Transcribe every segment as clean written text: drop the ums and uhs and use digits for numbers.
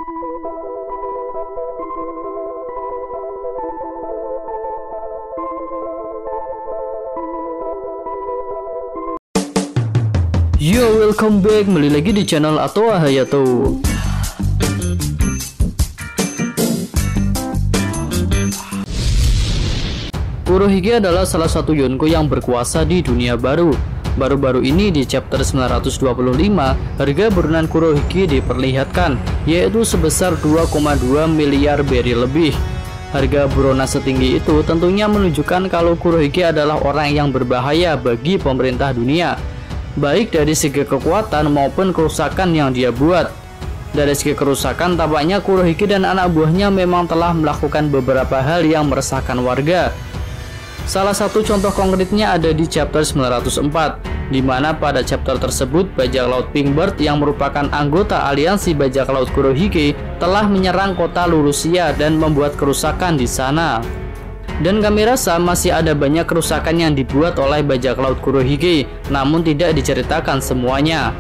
Yo, welcome back, kembali lagi di channel Atoa Hayato. Kurohige adalah salah satu Yonko yang berkuasa di dunia baru. Baru-baru ini di chapter 925, harga buronan Kurohige diperlihatkan, yaitu sebesar 2,2 miliar beril lebih. Harga buronan setinggi itu tentunya menunjukkan kalau Kurohige adalah orang yang berbahaya bagi pemerintah dunia, baik dari segi kekuatan maupun kerusakan yang dia buat. Dari segi kerusakan, tampaknya Kurohige dan anak buahnya memang telah melakukan beberapa hal yang meresahkan warga. Salah satu contoh konkretnya ada di chapter 904, di mana pada chapter tersebut bajak laut Pingbird yang merupakan anggota aliansi bajak laut Kurohige telah menyerang kota Lurusia dan membuat kerusakan di sana. Dan kami rasa masih ada banyak kerusakan yang dibuat oleh bajak laut Kurohige, namun tidak diceritakan semuanya.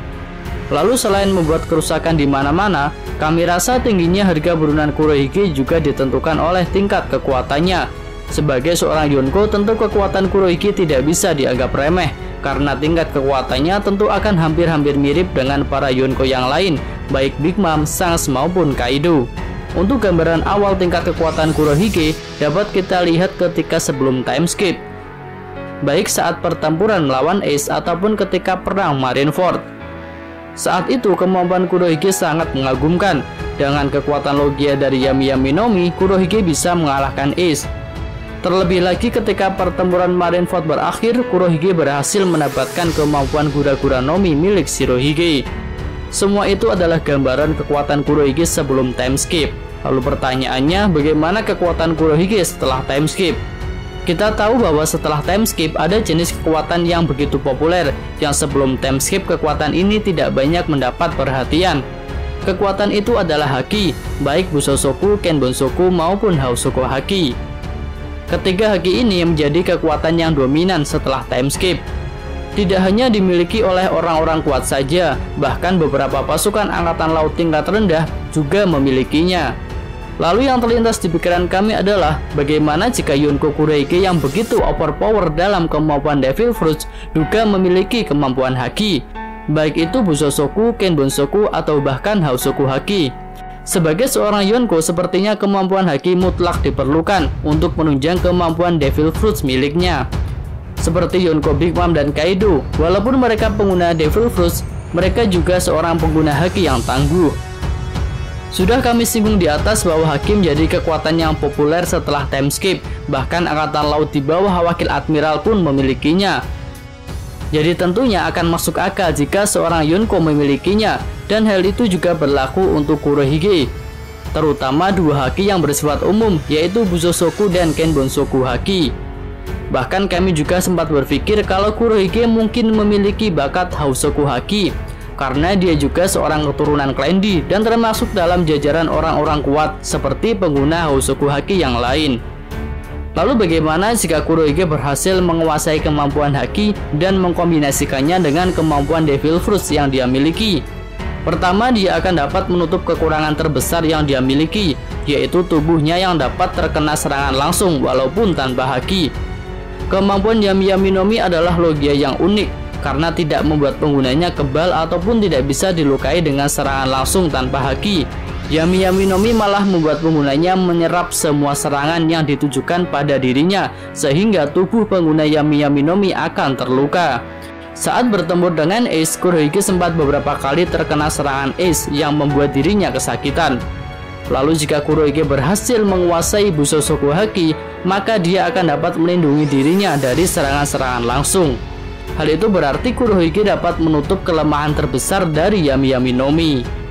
Lalu selain membuat kerusakan di mana-mana, kami rasa tingginya harga buronan Kurohige juga ditentukan oleh tingkat kekuatannya. Sebagai seorang Yonko, tentu kekuatan Kurohige tidak bisa dianggap remeh, karena tingkat kekuatannya tentu akan hampir-hampir mirip dengan para Yonko yang lain, baik Big Mom, Shanks maupun Kaido. Untuk gambaran awal tingkat kekuatan Kurohige dapat kita lihat ketika sebelum time skip, baik saat pertempuran melawan Ace ataupun ketika perang Marineford. Saat itu kemampuan Kurohige sangat mengagumkan. Dengan kekuatan logia dari Yami Yami no Mi, Kurohige bisa mengalahkan Ace. Terlebih lagi ketika pertempuran Marineford berakhir, Kurohige berhasil mendapatkan kemampuan Gura-Gura no Mi milik Shirohige. Semua itu adalah gambaran kekuatan Kurohige sebelum time skip. Lalu pertanyaannya, bagaimana kekuatan Kurohige setelah time skip? Kita tahu bahwa setelah time skip ada jenis kekuatan yang begitu populer, yang sebelum time skip kekuatan ini tidak banyak mendapat perhatian. Kekuatan itu adalah Haki, baik Bushosoku, Kenbonsoku maupun Hausoku Haki. Ketiga Haki ini menjadi kekuatan yang dominan setelah time skip. Tidak hanya dimiliki oleh orang-orang kuat saja, bahkan beberapa pasukan angkatan laut tingkat rendah juga memilikinya. Lalu yang terlintas di pikiran kami adalah, bagaimana jika Yonko Kurohige yang begitu overpower dalam kemampuan Devil Fruits juga memiliki kemampuan Haki, baik itu Bushosoku, Kenbonsoku atau bahkan Hausoku Haki. Sebagai seorang Yonko, sepertinya kemampuan Haki mutlak diperlukan untuk menunjang kemampuan Devil Fruits miliknya. Seperti Yonko Big Mom dan Kaido, walaupun mereka pengguna Devil Fruits, mereka juga seorang pengguna Haki yang tangguh. Sudah kami singgung di atas bahwa Haki menjadi kekuatan yang populer setelah time skip, bahkan angkatan laut di bawah Wakil Admiral pun memilikinya. Jadi tentunya akan masuk akal jika seorang Yonko memilikinya, dan hal itu juga berlaku untuk Kurohige, terutama dua Haki yang bersifat umum, yaitu Bushosoku dan Kenbonsoku Haki. Bahkan kami juga sempat berpikir kalau Kurohige mungkin memiliki bakat Hausoku Haki, karena dia juga seorang keturunan Clan D dan termasuk dalam jajaran orang-orang kuat seperti pengguna Hausoku Haki yang lain. Lalu bagaimana jika Kurohige berhasil menguasai kemampuan Haki dan mengkombinasikannya dengan kemampuan Devil Fruits yang dia miliki? Pertama, dia akan dapat menutup kekurangan terbesar yang dia miliki, yaitu tubuhnya yang dapat terkena serangan langsung walaupun tanpa Haki. Kemampuan Yami Yami no Mi adalah logia yang unik karena tidak membuat penggunanya kebal ataupun tidak bisa dilukai dengan serangan langsung tanpa Haki. Yami Yami no Mi malah membuat penggunanya menyerap semua serangan yang ditujukan pada dirinya, sehingga tubuh pengguna Yami Yami no Mi akan terluka. Saat bertempur dengan Ace, Kurohige sempat beberapa kali terkena serangan Ace yang membuat dirinya kesakitan. Lalu jika Kurohige berhasil menguasai Bushosoku Haki, maka dia akan dapat melindungi dirinya dari serangan-serangan langsung. Hal itu berarti Kurohige dapat menutup kelemahan terbesar dari Yami Yami no Mi.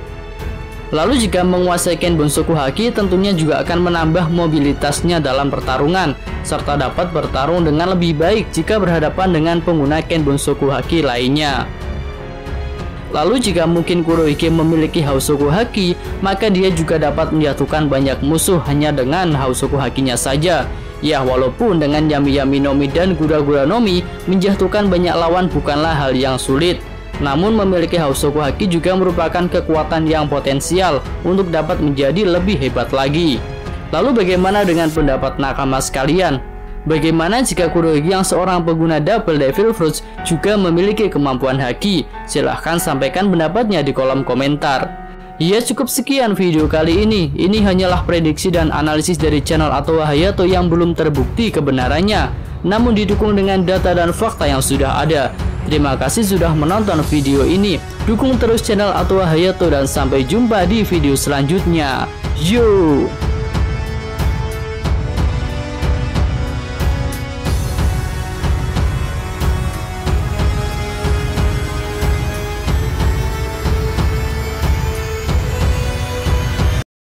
Lalu jika menguasai Kenbonsoku Haki, tentunya juga akan menambah mobilitasnya dalam pertarungan, serta dapat bertarung dengan lebih baik jika berhadapan dengan pengguna Kenbonsoku Haki lainnya. Lalu jika mungkin Kurohige memiliki Hausoku Haki, maka dia juga dapat menjatuhkan banyak musuh hanya dengan Hausoku Hakinya saja. Ya, walaupun dengan Yami Yami no Mi dan Gura-Gura no Mi, menjatuhkan banyak lawan bukanlah hal yang sulit. Namun memiliki Hosoku Haki juga merupakan kekuatan yang potensial untuk dapat menjadi lebih hebat lagi. Lalu bagaimana dengan pendapat nakama sekalian? Bagaimana jika Kurohige yang seorang pengguna Double Devil Fruits juga memiliki kemampuan haki? Silahkan sampaikan pendapatnya di kolom komentar. Ya, cukup sekian video kali ini. Ini hanyalah prediksi dan analisis dari channel Atowa Hayato yang belum terbukti kebenarannya, namun didukung dengan data dan fakta yang sudah ada. Terima kasih sudah menonton video ini. Dukung terus channel Atowa Hayato dan sampai jumpa di video selanjutnya. Yo!